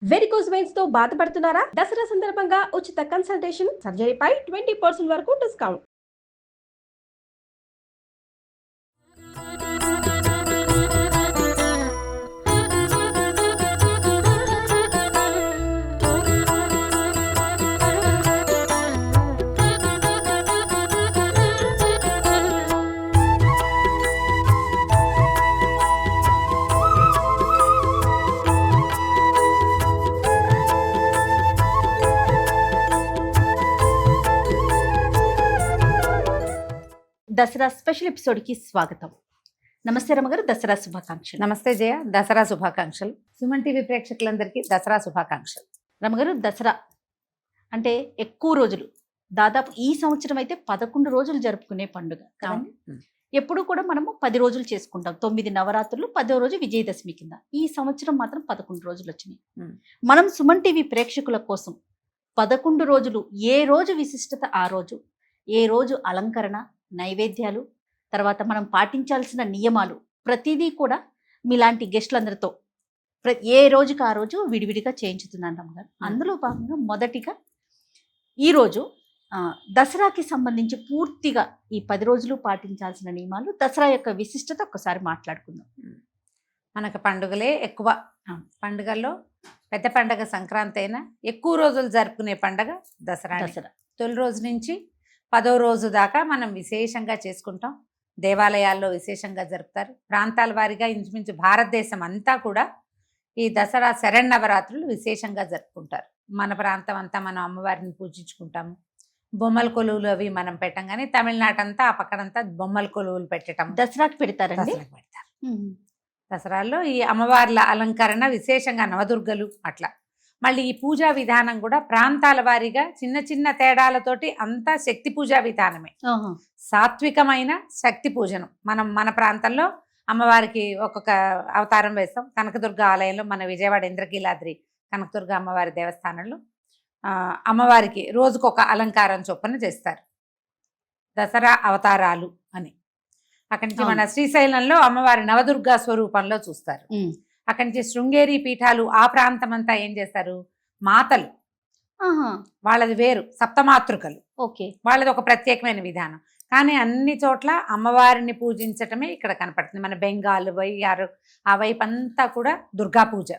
Varicose veins తో బాధపడుతున్నారా? దసరా సందర్భంగా ఉచిత కన్సల్టేషన్, సర్జరీపై 20% వరకు డిస్కౌంట్. దసరా స్పెషల్ ఎపిసోడ్కి స్వాగతం. నమస్తే రమగారు, దసరా శుభాకాంక్షలు. నమస్తే జయ, దసరా శుభాకాంక్షలు. సుమన్ టీవీ ప్రేక్షకులందరికీ దసరా శుభాకాంక్షలు. రమగారు, దసరా అంటే ఎక్కువ రోజులు, దాదాపు ఈ సంవత్సరం అయితే 11 రోజులు జరుపుకునే పండుగ కదండి. ఎప్పుడు కూడా మనము 10 రోజులు చేసుకుంటాం. 9 నవరాత్రులు, 10వ రోజు విజయదశమి కింద. ఈ సంవత్సరం మాత్రం 11 రోజులు వచ్చినాయి. మనం సుమన్ టీవీ ప్రేక్షకుల కోసం 11 రోజులు, ఏ రోజు విశిష్టత ఆ రోజు, ఏ రోజు అలంకరణ, నైవేద్యాలు, తర్వాత మనం పాటించాల్సిన నియమాలు, ప్రతిదీ కూడా మీలాంటి గెస్టులందరితో ఏ రోజుకి ఆ రోజు విడివిడిగా చేయించుతున్నాను రమ్మగారు. అందులో భాగంగా మొదటిగా ఈరోజు దసరాకి సంబంధించి పూర్తిగా ఈ 10 రోజులు పాటించాల్సిన నియమాలు, దసరా యొక్క విశిష్టత ఒక్కసారి మాట్లాడుకుందాం. మనకు పండుగలే ఎక్కువ. పండుగల్లో పెద్ద పండుగ సంక్రాంతి అయినా ఎక్కువ రోజులు జరుపుకునే పండుగ దసరా. తొలి రోజు నుంచి 10వ రోజు దాకా మనం విశేషంగా చేసుకుంటాం. దేవాలయాల్లో విశేషంగా జరుపుతారు. ప్రాంతాల వారీగా ఇంచుమించు భారతదేశం అంతా కూడా ఈ దసరా శరన్నవరాత్రులు విశేషంగా జరుపుకుంటారు. మన ప్రాంతం అంతా మనం అమ్మవారిని పూజించుకుంటాము. బొమ్మల కొలువులు అవి మనం పెట్టం, కానీ తమిళనాడు అంతా ఆ పక్కనంతా బొమ్మల కొలువులు పెట్టడం దసరాకి పెడతారండి. దసరాల్లో ఈ అమ్మవార్ల అలంకరణ విశేషంగా నవదుర్గలు అట్లా. మళ్ళీ ఈ పూజా విధానం కూడా ప్రాంతాల వారీగా చిన్న చిన్న తేడాలతోటి అంతా శక్తి పూజా విధానమే. సాత్వికమైన శక్తి పూజనం. మన ప్రాంతంలో అమ్మవారికి ఒక్కొక్క అవతారం వేస్తాం. కనకదుర్గ ఆలయంలో, మన విజయవాడ ఇంద్రకీలాద్రి కనకదుర్గ అమ్మవారి దేవస్థానంలో అమ్మవారికి రోజుకొక అలంకారం చొప్పున చేస్తారు. దసరా అవతారాలు అని. అక్కడి నుంచి మన శ్రీశైలంలో అమ్మవారి నవదుర్గా స్వరూపంలో చూస్తారు. అక్కడి నుంచి శృంగేరి పీఠాలు ఆ ప్రాంతం అంతా ఏం చేస్తారు, మాతలు వాళ్ళది వేరు, సప్తమాతృకలు. వాళ్ళది ఒక ప్రత్యేకమైన విధానం. కానీ అన్ని చోట్ల అమ్మవారిని పూజించటమే ఇక్కడ కనపడుతుంది. మన బెంగాల్ ఆ వైపు అంతా కూడా దుర్గా పూజ.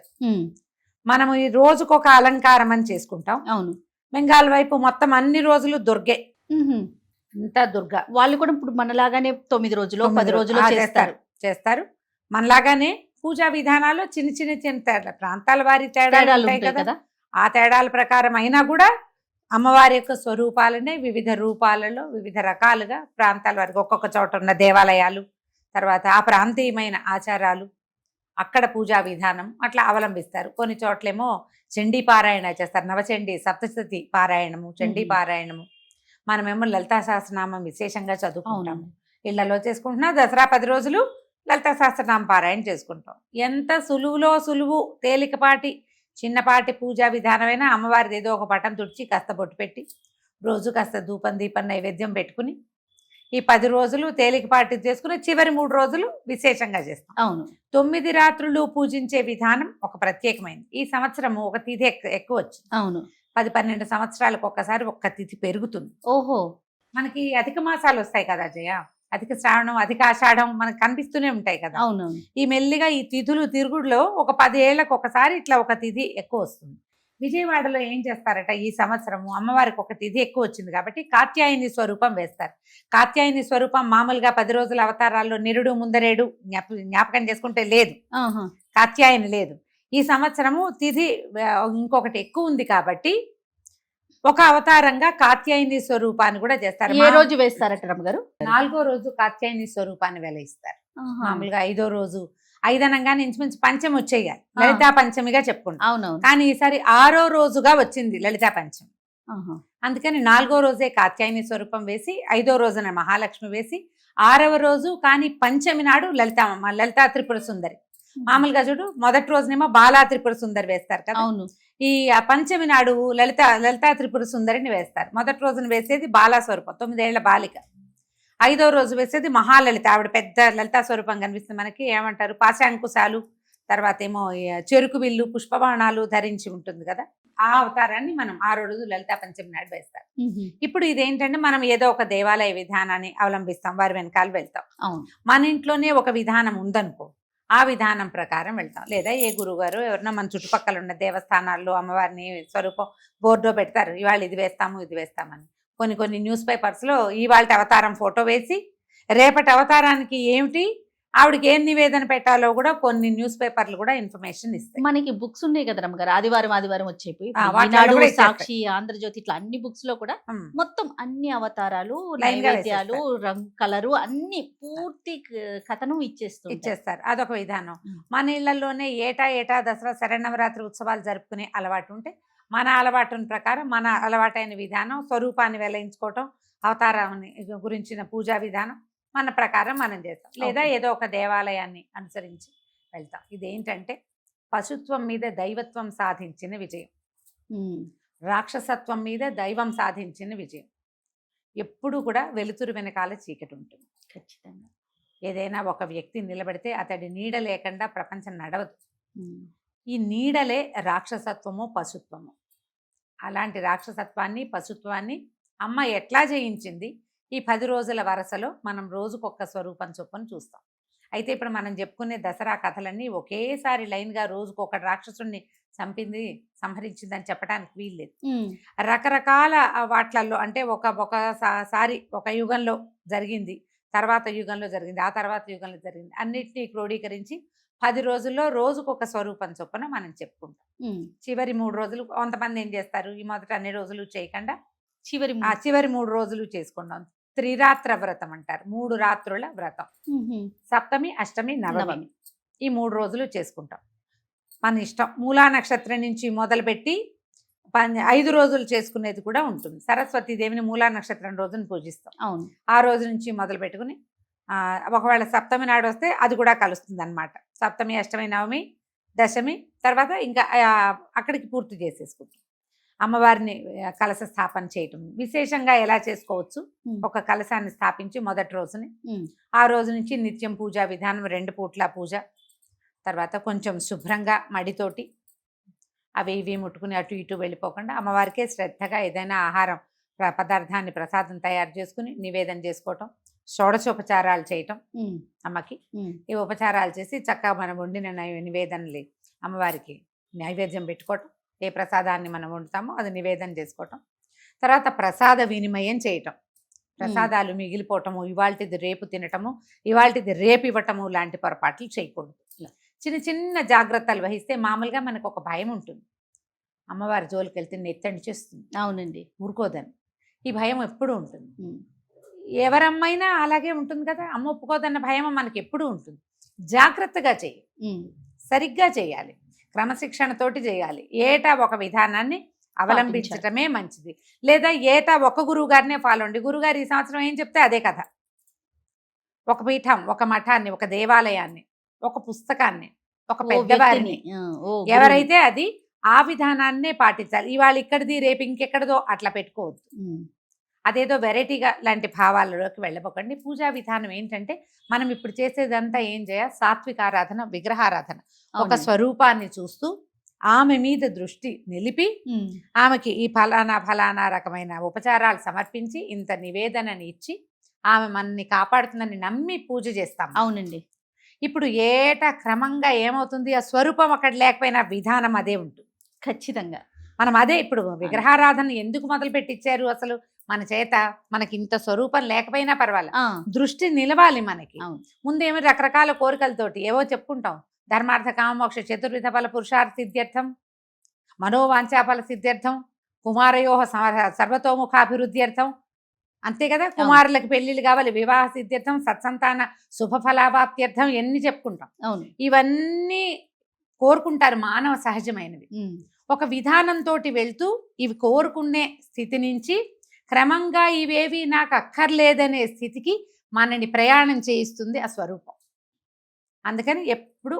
మనము ఈ రోజుకొక అలంకారం అని చేసుకుంటాం. అవును. బెంగాల్ వైపు మొత్తం అన్ని రోజులు దుర్గే, అంతా దుర్గా. వాళ్ళు కూడా ఇప్పుడు మనలాగానే 9 రోజులు 10 రోజులు చేస్తారు. మనలాగానే పూజా విధానాల్లో చిన్న తేడా, ప్రాంతాల వారి తేడాలు ఉంటాయి కదా. ఆ తేడాల ప్రకారం అయినా కూడా అమ్మవారి యొక్క స్వరూపాలనే వివిధ రూపాలలో వివిధ రకాలుగా ప్రాంతాల వారికి ఒక్కొక్క చోట ఉన్న దేవాలయాలు, తర్వాత ఆ ప్రాంతీయమైన ఆచారాలు, అక్కడ పూజా విధానం అట్లా అవలంబిస్తారు. కొన్ని చోట్లేమో చండీ పారాయణ చేస్తారు. నవచండీ సప్తశతి పారాయణము, చండీ పారాయణము. మనమేమో లలితా సహస్రనామం విశేషంగా చదువుకుంటాము. ఇళ్లలో చేసుకుంటున్నా దసరా 10 రోజులు లలితా సహస్రనామ పారాయణ చేసుకుంటాం. ఎంత సులువులో సులువు, తేలికపాటి చిన్నపాటి పూజా విధానమైనా అమ్మవారిది ఏదో ఒక పటం తుడిచి కాస్త బొట్టు పెట్టి రోజు కాస్త ధూపం దీపం నైవేద్యం పెట్టుకుని ఈ 10 రోజులు తేలికపాటి చేసుకుని చివరి 3 రోజులు విశేషంగా చేస్తాం. అవును. 9 రాత్రులు పూజించే విధానం ఒక ప్రత్యేకమైనది. ఈ సంవత్సరము ఒక తిథి ఎక్కువ వచ్చింది. అవును. 10-12 సంవత్సరాలకు ఒక్కసారి ఒక్క తిథి పెరుగుతుంది. ఓహో. మనకి అధిక మాసాలు వస్తాయి కదా జయ, అధిక శ్రావణం, అధిక ఆషాఢం మనకు కనిపిస్తూనే ఉంటాయి కదా. అవును. ఈ మెల్లిగా ఈ తిథులు తిరుగుడులో ఒక 10 ఏళ్లకు ఒకసారి ఇట్లా ఒక తిథి ఎక్కువ వస్తుంది. విజయవాడలో ఏం చేస్తారట, ఈ సంవత్సరము అమ్మవారికి ఒక తిథి ఎక్కువ వచ్చింది కాబట్టి కాత్యాయని స్వరూపం వేస్తారు. కాత్యాయని స్వరూపం మామూలుగా 10 రోజుల అవతారాల్లో నిరుడు ముందరేడు జ్ఞాపకం చేసుకుంటే లేదు, కాత్యాయని లేదు. ఈ సంవత్సరము తిథి ఇంకొకటి ఎక్కువ ఉంది కాబట్టి ఒక అవతారంగా కాత్యాయని స్వరూపాన్ని కూడా చేస్తారు. ఏ రోజు వేస్తారట రమ్మగారు? 4వ రోజు కాత్యాయని స్వరూపాన్ని వెలయిస్తారు. మామూలుగా 5వ రోజు, 5 అనగానే ఇంచుమించు పంచమి వచ్చేయాలి, లలితా పంచమిగా చెప్పుకుంటాం. అవునవును. కానీ ఈసారి 6వ రోజుగా వచ్చింది లలితా పంచమి. అందుకని 4వ రోజే కాత్యాయని స్వరూపం వేసి, 5వ రోజున మహాలక్ష్మి వేసి, 6వ రోజు కానీ పంచమి నాడు లలితా త్రిపుర సుందరి. మామూలుగా చూడు, మొదటి రోజునేమో బాలా త్రిపుర సుందరి వేస్తారు కదా. అవును. ఈ పంచమి నాడు లలితా త్రిపుర సుందరిని వేస్తారు. మొదటి రోజున వేసేది బాలా స్వరూపం, 9 ఏళ్ల బాలిక. 5వ రోజు వేసేది మహాలలిత, ఆవిడ పెద్ద లలితా స్వరూపం కనిపిస్తుంది మనకి. ఏమంటారు, పాశాంకుశాలు, తర్వాత ఏమో చెరుకు విల్లు పుష్పబాణాలు ధరించి ఉంటుంది కదా, ఆ అవతారాన్ని మనం 6 రోజులు లలితా పంచమి నాడు వేస్తాం. ఇప్పుడు ఇదేంటంటే మనం ఏదో ఒక దేవాలయ విధానాన్ని అవలంబిస్తాం, వారి వెనకాల వెళ్తాం. అవును. మన ఇంట్లోనే ఒక విధానం ఉందనుకో, ఆ విధానం ప్రకారం వెళ్తాం. లేదా ఏ గురువుగారు ఎవరన్నా మన చుట్టుపక్కల ఉన్న దేవస్థానాల్లో అమ్మవారిని స్వరూపం బోర్డో పెడతారు, ఇవాళ ఇది వేస్తాము ఇది వేస్తామని. కొన్ని న్యూస్ పేపర్స్లో ఇవాళ అవతారం ఫోటో వేసి రేపటి అవతారానికి ఏమిటి ఆవిడకి ఏం నివేదన పెట్టాలో కూడా కొన్ని న్యూస్ పేపర్లు కూడా ఇన్ఫర్మేషన్ ఇస్తాయి. మనకి బుక్స్ ఉన్నాయి కదా రమ్మగారు, ఆదివారం వచ్చేవి, వాటిలో కూడా సాక్షి, ఆంధ్రజ్యోతి, ఇట్లా అన్ని బుక్స్ లో కూడా మొత్తం అన్ని అవతారాలు, నైవేద్యాలు, రంగు, కలరు అన్ని పూర్తి కథను ఇచ్చేస్తారు. అదొక విధానం. మన ఇళ్లలోనే ఏటా దసరా శరన్నవరాత్రి ఉత్సవాలు జరుపుకునే అలవాటు ఉంటే మన అలవాటుని ప్రకారం మన అలవాటైన విధానం, స్వరూపాన్ని వెలయించుకోవటం, అవతారాన్ని గురించిన పూజా విధానం మన ప్రకారం మనం చేస్తాం. లేదా ఏదో ఒక దేవాలయాన్ని అనుసరించి వెళ్తాం. ఇదేంటంటే పశుత్వం మీద దైవత్వం సాధించిన విజయం, రాక్షసత్వం మీద దైవం సాధించిన విజయం. ఎప్పుడు కూడా వెలుతురు వెనకాల చీకటి ఉంటుంది. ఖచ్చితంగా ఏదైనా ఒక వ్యక్తి నిలబడితే అతడి నీడ లేకుండా ప్రపంచం నడవదు. ఈ నీడలే రాక్షసత్వము, పశుత్వము. అలాంటి రాక్షసత్వాన్ని, పశుత్వాన్ని అమ్మ ఎట్లా జయించింది? ఈ 10 రోజుల వరసలో మనం రోజుకొక్క స్వరూపం చొప్పున చూస్తాం. అయితే ఇప్పుడు మనం చెప్పుకునే దసరా కథలన్నీ ఒకేసారి లైన్గా రోజుకొక రాక్షసుడిని చంపింది, సంహరించిందని చెప్పడానికి వీల్లేదు. రకరకాల వాట్లల్లో అంటే ఒకసారి ఒక యుగంలో జరిగింది, తర్వాత యుగంలో జరిగింది, ఆ తర్వాత యుగంలో జరిగింది, అన్నిటినీ క్రోడీకరించి 10 రోజుల్లో రోజుకొక స్వరూపం చొప్పున మనం చెప్పుకుంటాం. చివరి 3 రోజులు కొంతమంది ఏం చేస్తారు, ఈ మొదట అన్ని రోజులు చేయకుండా చివరి 3 రోజులు చేసుకుంటాం. త్రిరాత్ర వ్రతం అంటారు, 3 రాత్రుల వ్రతం. సప్తమి, అష్టమి, నవమి ఈ 3 రోజులు చేసుకుంటాం. మన ఇష్టం. మూలా నక్షత్రం నుంచి మొదలుపెట్టి 5 రోజులు చేసుకునేది కూడా ఉంటుంది. సరస్వతి దేవిని మూలా నక్షత్రం రోజున పూజిస్తాం. అవును. ఆ రోజు నుంచి మొదలు పెట్టుకుని ఒకవేళ సప్తమి నాడు వస్తే అది కూడా కలుస్తుంది అనమాట. సప్తమి, అష్టమి, నవమి, దశమి తర్వాత ఇంకా అక్కడికి పూర్తి చేసేసుకుంటాం. అమ్మవారిని కలశ స్థాపన చేయటం విశేషంగా ఎలా చేసుకోవచ్చు? ఒక కలశాన్ని స్థాపించి మొదటి రోజుని, ఆ రోజు నుంచి నిత్యం పూజా విధానం, 2 పూట్ల పూజ, తర్వాత కొంచెం శుభ్రంగా మడితోటి అవి ఇవి ముట్టుకుని అటు ఇటు వెళ్ళిపోకుండా అమ్మవారికే శ్రద్ధగా ఏదైనా ఆహారం పదార్థాన్ని ప్రసాదం తయారు చేసుకుని నివేదన చేసుకోవటం, షోడశోపచారాలు చేయటం అమ్మకి. ఈ ఉపచారాలు చేసి చక్కగా మనం వండిన నివేదనలు అమ్మవారికి నైవేద్యం పెట్టుకోవటం, ఏ ప్రసాదాన్ని మనం వండుతామో అది నివేదన చేసుకోవటం, తర్వాత ప్రసాద వినిమయం చేయటం, ప్రసాదాలు మిగిలిపోవటము, ఇవాళది రేపు తినటము, ఇవాళది రేపు ఇవ్వటము లాంటి పొరపాట్లు చేయకూడదు. చిన్న చిన్న జాగ్రత్తలు వహిస్తే మామూలుగా మనకు ఒక భయం ఉంటుంది, అమ్మవారి జోలికి వెళ్తే నెత్తండి చేస్తుంది. అవునండి, ఊరుకోదని ఈ భయం ఎప్పుడూ ఉంటుంది. ఎవరమ్మైనా అలాగే ఉంటుంది కదా, అమ్మ ఒప్పుకోదన్న భయం మనకి ఎప్పుడూ ఉంటుంది. జాగ్రత్తగా చేయి, సరిగ్గా చేయాలి, క్రమశిక్షణతోటి చేయాలి. ఏటా ఒక విధానాన్ని అవలంబించటమే మంచిది. లేదా ఏటా ఒక గురువు గారినే ఫాలో అండి. గురుగారు ఈ సంవత్సరం ఏం చెప్తే అదే కథ. ఒక పీఠం, ఒక మఠాన్ని, ఒక దేవాలయాన్ని, ఒక పుస్తకాన్ని, ఒక పెద్దవారిని, ఎవరైతే అది ఆ విధానాన్నే పాటించాలి. ఇవాళ ఇక్కడిది రేపు ఇంకెక్కడదో అట్లా పెట్టుకోవద్దు. అదేదో వెరైటీగా లాంటి భావాలలోకి వెళ్ళబోకండి. పూజా విధానం ఏంటంటే మనం ఇప్పుడు చేసేదంతా ఏం చేయాలి? సాత్విక ఆరాధన, విగ్రహారాధన. ఒక స్వరూపాన్ని చూస్తూ ఆమె మీద దృష్టి నిలిపి ఆమెకి ఈ ఫలానా రకమైన ఉపచారాలు సమర్పించి ఇంత నివేదనని ఇచ్చి ఆమె మనని కాపాడుతుందని నమ్మి పూజ చేస్తాం. అవునండి. ఇప్పుడు ఏటా క్రమంగా ఏమవుతుంది? ఆ స్వరూపం అక్కడ లేకపోయినా విధానం అదే ఉంటుంది. ఖచ్చితంగా మనం అదే ఇప్పుడు విగ్రహారాధన ఎందుకు మొదలు పెట్టించారు? అసలు మన చేత మనకి ఇంత స్వరూపం లేకపోయినా పర్వాలేదు, దృష్టి నిలవాలి మనకి. ముందేమో రకరకాల కోరికలతోటి ఏవో చెప్పుకుంటాం, ధర్మార్థ కామమోక్ష చతుర్విధ ఫల పురుషార్థ సిద్ధ్యర్థం, మనోవాంఛాఫల సిద్ధ్యర్థం, కుమారయోహ సర్వతోముఖాభివృద్ధ్యర్థం, అంతే కదా. కుమారులకు పెళ్లిళ్ళు కావాలి, వివాహ సిద్ధ్యర్థం, సత్సంతాన శుభఫలాభాప్త్యర్థం, ఎన్ని చెప్పుకుంటాం. ఇవన్నీ కోరుకుంటారు, మానవ సహజమైనవి. ఒక విధానంతో వెళ్తూ ఇవి కోరుకునే స్థితి నుంచి క్రమంగా ఇవేవి నాకు అక్కర్లేదనే స్థితికి మనని ప్రయాణం చేయిస్తుంది ఆ స్వరూపం. అందుకని ఎప్పుడు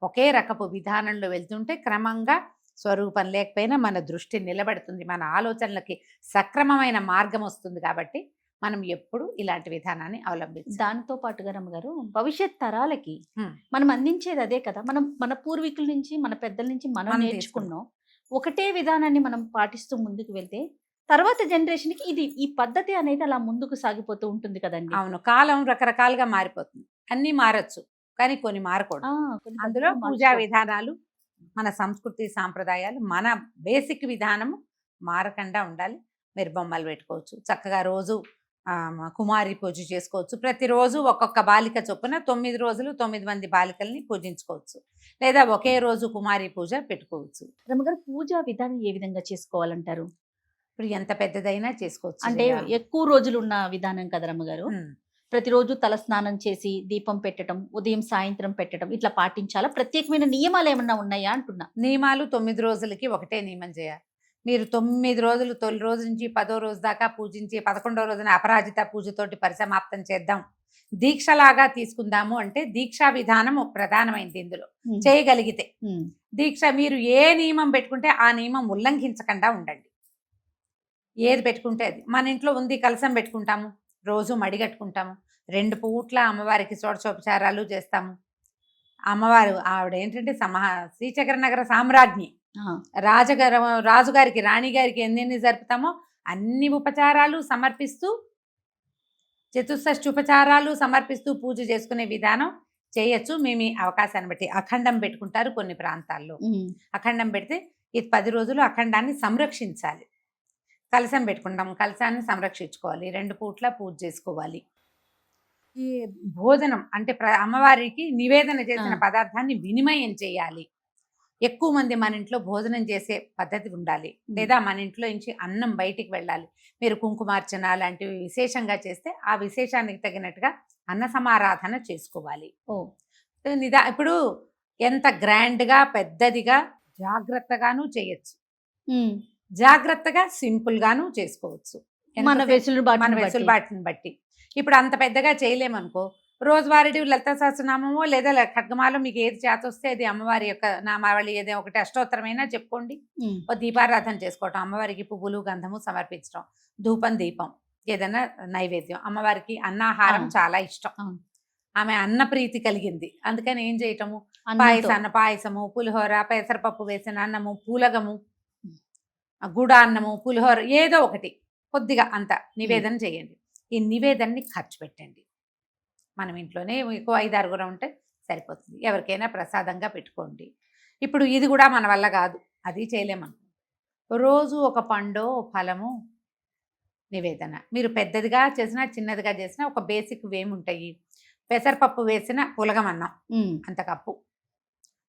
ఒకే రకపు విధానంలో వెళ్తుంటే క్రమంగా స్వరూపం లేకపోయినా మన దృష్టి నిలబడుతుంది, మన ఆలోచనలకి సక్రమమైన మార్గం వస్తుంది. కాబట్టి మనం ఎప్పుడు ఇలాంటి విధానాన్ని అవలంబించాలి. దాంతో పాటుగా రమ్మగారు భవిష్యత్ తరాలకి హ్మ్. మనం అందించేది అదే కదా. మనం మన పూర్వీకుల నుంచి మన పెద్దల నుంచి మనం మనం నేర్చుకున్నాం. ఒకటే విధానాన్ని మనం పాటిస్తూ ముందుకు వెళ్తే తర్వాత జనరేషన్ కి ఇది ఈ పద్ధతి అనేది అలా ముందుకు సాగిపోతూ ఉంటుంది కదండి. అవును, కాలం రకరకాలుగా మారిపోతుంది. అన్నీ మారచ్చు, కానీ కొన్ని మారకూడదు. కొన్ని అందులో పద్ధతులు పూజా మార్చుకో- విధానాలు, మన సంస్కృతి సాంప్రదాయాలు, మన బేసిక్ విధానము మారకుండా ఉండాలి. మీరు బొమ్మలు పెట్టుకోవచ్చు చక్కగా, రోజు కుమారి పూజ చేసుకోవచ్చు. ప్రతిరోజు ఒక్కొక్క బాలిక చొప్పున 9 రోజులు 9 మంది బాలికల్ని పూజించుకోవచ్చు, లేదా ఒకే రోజు కుమారి పూజ పెట్టుకోవచ్చు. రమ్మగారు పూజా విధానం ఏ విధంగా చేసుకోవాలంటారు? ఇప్పుడు ఎంత పెద్దదైనా చేసుకోవచ్చు. అంటే జయ. ఎక్కువ రోజులు ఉన్న విధానం కదా రమ్మగారు. ఉమ్. ప్రతిరోజు తల స్నానం చేసి దీపం పెట్టడం, ఉదయం సాయంత్రం పెట్టడం ఇట్లా పాటించాలా? ప్రత్యేకమైన నియమాలు ఏమన్నా ఉన్నాయా అంటున్నా. నియమాలు 9 రోజులకి ఒకటే నియమం చేయాలి. మీరు 9 రోజులు, తొలి రోజు నుంచి 10వ రోజు దాకా పూజించి 11వ రోజున అపరాజిత పూజతోటి పరిసమాప్తం చేద్దాం, దీక్షలాగా తీసుకుందాము అంటే దీక్షా విధానం ప్రధానమైంది ఇందులో. చేయగలిగితే దీక్ష, మీరు ఏ నియమం పెట్టుకుంటే ఆ నియమం ఉల్లంఘించకుండా ఉండండి. ఏది పెట్టుకుంటే అది. మన ఇంట్లో ఉంది, కలసం పెట్టుకుంటాము, రోజు మడిగట్టుకుంటాము, 2 పూట్ల అమ్మవారికి షోడశోపచారాలు చేస్తాము. అమ్మవారు ఆవిడ ఏంటంటే శ్రీచక్ర నగర సామ్రాజ్ఞి. రాజుగారికి రాణిగారికి ఎన్ని జరుపుతామో అన్ని ఉపచారాలు సమర్పిస్తూ, చతుషష్ఠి ఉపచారాలు సమర్పిస్తూ పూజ చేసుకునే విధానం చేయొచ్చు. మేము అవకాశాన్ని బట్టి అఖండం పెట్టుకుంటారు కొన్ని ప్రాంతాల్లో. అఖండం పెడితే ఇది 10 రోజులు అఖండాన్ని సంరక్షించాలి. కలశం పెట్టుకుంటాం, కలశాన్ని సంరక్షించుకోవాలి, 2 పూట్ల పూజ చేసుకోవాలి. ఈ భోజనం అంటే అమ్మవారికి నివేదన చేసిన పదార్థాన్ని వినిమయం చేయాలి. ఎక్కువ మంది మన ఇంట్లో భోజనం చేసే పద్ధతి ఉండాలి, లేదా మన ఇంట్లో నుంచి అన్నం బయటికి వెళ్ళాలి. మీరు కుంకుమార్చన లాంటివి విశేషంగా చేస్తే ఆ విశేషానికి తగినట్టుగా అన్న సమారాధన చేసుకోవాలి. ఇప్పుడు ఎంత గ్రాండ్గా పెద్దదిగా జాగ్రత్తగాను చేయొచ్చు, జాగ్రత్తగా సింపుల్ గాను చేసుకోవచ్చు, మన వెసులుబాటుని బట్టి. ఇప్పుడు అంత పెద్దగా చేయలేమనుకో, రోజువారీ లలిత సహస్రనామమో లేదా ఖడ్గమాలో మీకు ఏది చేత వస్తే అది అమ్మవారి యొక్క నామావళి ఏదో ఒకటి అష్టోత్తరమైనా చెప్పుకోండి. దీపారాధన చేసుకోవటం, అమ్మవారికి పువ్వులు గంధము సమర్పించడం, ధూపం దీపం ఏదైనా నైవేద్యం. అమ్మవారికి అన్నాహారం చాలా ఇష్టం, ఆమె అన్న ప్రీతి కలిగింది. అందుకని ఏం చేయటము, పాయసము, పులిహోర, పెసరపప్పు వేసిన అన్నము, పూలగము, గుడాన్నము, పులిహోర ఏదో ఒకటి కొద్దిగా అంత నివేదన చేయండి. ఈ నివేదనని ఖర్చు పెట్టండి. మనం ఇంట్లోనే ఎక్కువ 5-6 ఉంటే సరిపోతుంది. ఎవరికైనా ప్రసాదంగా పెట్టుకోండి. ఇప్పుడు ఇది కూడా మన వల్ల కాదు, అది చేయలేమనుకో, రోజు ఒక పండో ఫలము నివేదన. మీరు పెద్దదిగా చేసినా చిన్నదిగా చేసినా ఒక బేసిక్ ఏముంటాయి, పెసరపప్పు వేసిన పులగమన్నం అంత కప్పు,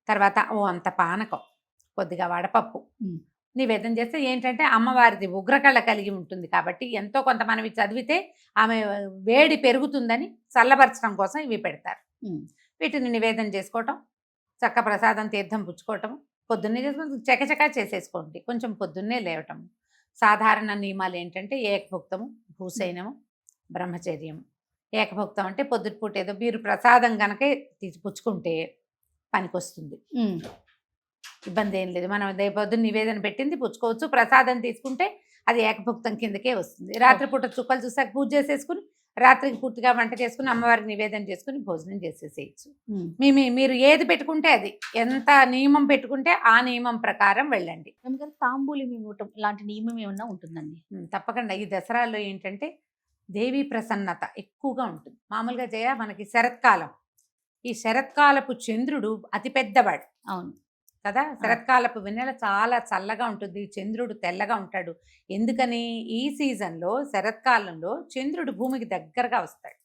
తర్వాత అంత పానకం, కొద్దిగా వడపప్పు నివేదన చేస్తే ఏంటంటే అమ్మవారిది ఉగ్రకళ కలిగి ఉంటుంది కాబట్టి ఎంతో కొంత మనం చదివితే ఆమె వేడి పెరుగుతుందని చల్లబరచడం కోసం ఇవి పెడతారు. వీటిని నివేదన చేసుకోవటం, చక్క ప్రసాదం తీర్థం పుచ్చుకోవటం, పొద్దున్నే చేసుకుని చకచకా చేసేసుకోండి. కొంచెం పొద్దున్నే లేవటం. సాధారణ నియమాలు ఏంటంటే ఏకభుక్తము, భూసైనము, బ్రహ్మచర్యము. ఏకభుక్తం అంటే పొద్దుటిపూట ఏదో మీరు ప్రసాదం కనుక పుచ్చుకుంటే పనికొస్తుంది, ఇబ్బంది ఏం లేదు. మనం పొద్దున్న నివేదన పెట్టింది పుచ్చుకోవచ్చు, ప్రసాదం తీసుకుంటే అది ఏకభుక్తం కిందకే వస్తుంది. రాత్రిపూట చుక్కలు చూసాక పూజ చేసేసుకుని రాత్రికి పూర్తిగా వంట చేసుకుని అమ్మవారికి నివేదన చేసుకుని భోజనం చేసేసేయచ్చు. మీరు ఏది పెట్టుకుంటే అది, ఎంత నియమం పెట్టుకుంటే ఆ నియమం ప్రకారం వెళ్ళండి. తాంబూలం ఇవ్వటం లాంటి నియమం ఏమన్నా ఉంటుందండి? తప్పకుండా. ఈ దసరాలో ఏంటంటే దేవీ ప్రసన్నత ఎక్కువగా ఉంటుంది. మామూలుగా జయ మనకి శరత్కాలం, ఈ శరత్కాలపు చంద్రుడు అతి పెద్దవాడు. అవును కదా, శరత్కాలపు వెన్నెల చాలా చల్లగా ఉంటుంది, చంద్రుడు తెల్లగా ఉంటాడు. ఎందుకని, ఈ సీజన్లో శరత్కాలంలో చంద్రుడు భూమికి దగ్గరగా వస్తాడు.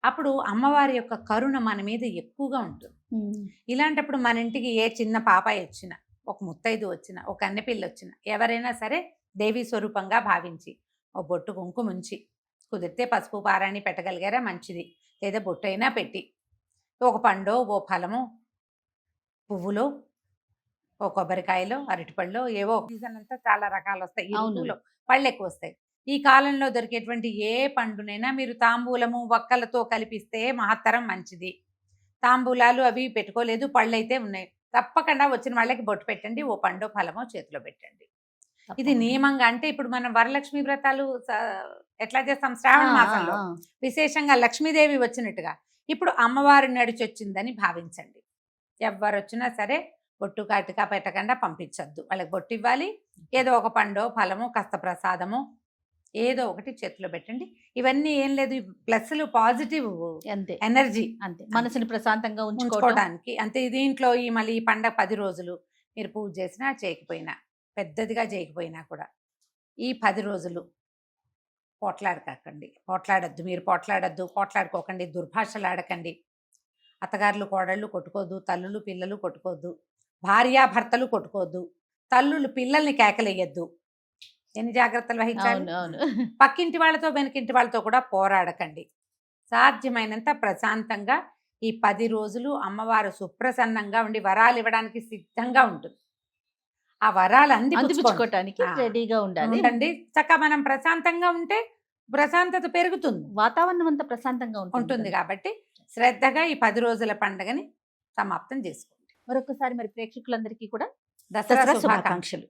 అప్పుడు అమ్మవారి యొక్క కరుణ మన మీద ఎక్కువగా ఉంటుంది. ఇలాంటప్పుడు మన ఇంటికి ఏ చిన్న పాపాయి వచ్చినా, ఒక ముత్తైదు వచ్చినా, ఒక కన్నెపిల్ల వచ్చినా, ఎవరైనా సరే దేవీ స్వరూపంగా భావించి ఓ బొట్టు కుంకుమ ఉంచి, కుదిరితే పసుపు పారాణి పెట్టగలిగారా మంచిది, లేదా బొట్టు అయినా పెట్టి ఒక పండో ఓ ఫలమో పువ్వులో ఓ కొబ్బరికాయలో అరటిపళ్ళు ఏవో, సీజన్ అంతా చాలా రకాలు వస్తాయి, ఈ ఋతువులో పళ్ళు ఎక్కువ వస్తాయి. ఈ కాలంలో దొరికేటువంటి ఏ పండునైనా మీరు తాంబూలము వక్కలతో కలిపిస్తే మహత్తరం మంచిది. తాంబూలాలు అవి పెట్టుకోలేదు, పళ్ళు అయితే ఉన్నాయి, తప్పకుండా వచ్చిన వాళ్ళకి బొట్టు పెట్టండి, ఓ పండు ఫలమో చేతిలో పెట్టండి. ఇది నియమంగా. అంటే ఇప్పుడు మనం వరలక్ష్మి వ్రతాలు ఎట్లా చేస్తాం శ్రావణ మాసంలో విశేషంగా లక్ష్మీదేవి వచ్చినట్టుగా ఇప్పుడు అమ్మవారు నడిచొచ్చిందని భావించండి. ఎవరు వచ్చినా సరే బొట్టు కాటికా పెట్టకుండా పంపించద్దు. వాళ్ళకి బొట్టు ఇవ్వాలి, ఏదో ఒక పండో ఫలమో కాస్త ప్రసాదమో ఏదో ఒకటి చేతిలో పెట్టండి. ఇవన్నీ ఏం లేదు, ప్లస్లు పాజిటివ్ అంతే ఎనర్జీ, అంతే మనసుని ప్రశాంతంగా ఉంచుకోవడానికి అంతే. దీంట్లో ఈ మళ్ళీ ఈ పండగ 10 రోజులు మీరు పూజ చేసినా చేయకపోయినా, పెద్దదిగా చేయకపోయినా కూడా ఈ 10 రోజులు పోట్లాడద్దు, మీరు పోట్లాడుకోకండి, దుర్భాషలు ఆడకండి, అత్తగారులు కోడళ్ళు కొట్టుకోవద్దు, తల్లులు పిల్లలు కొట్టుకోవద్దు, భార్యాభర్తలు కొట్టుకోవద్దు, తల్లులు పిల్లల్ని కేకలేయద్దు. ఎన్ని జాగ్రత్తలు వహించాలి. పక్కింటి వాళ్ళతో వెనకింటి వాళ్ళతో కూడా పోరాడకండి. సాధ్యమైనంత ప్రశాంతంగా ఈ 10 రోజులు అమ్మవారు సుప్రసన్నంగా ఉండి వరాలు ఇవ్వడానికి సిద్ధంగా ఉంటుంది. ఆ వరాలు అందిపుచ్చుకోవటానికి రెడీగా ఉండండి. చక్కగా మనం ప్రశాంతంగా ఉంటే ప్రశాంతత పెరుగుతుంది, వాతావరణం అంతా ప్రశాంతంగా ఉంటుంది. కాబట్టి శ్రద్ధగా ఈ 10 రోజుల పండుగని సమాప్తం చేసుకోండి. మరొకసారి మరి ప్రేక్షకులందరికీ కూడా దసరా శుభాకాంక్షలు.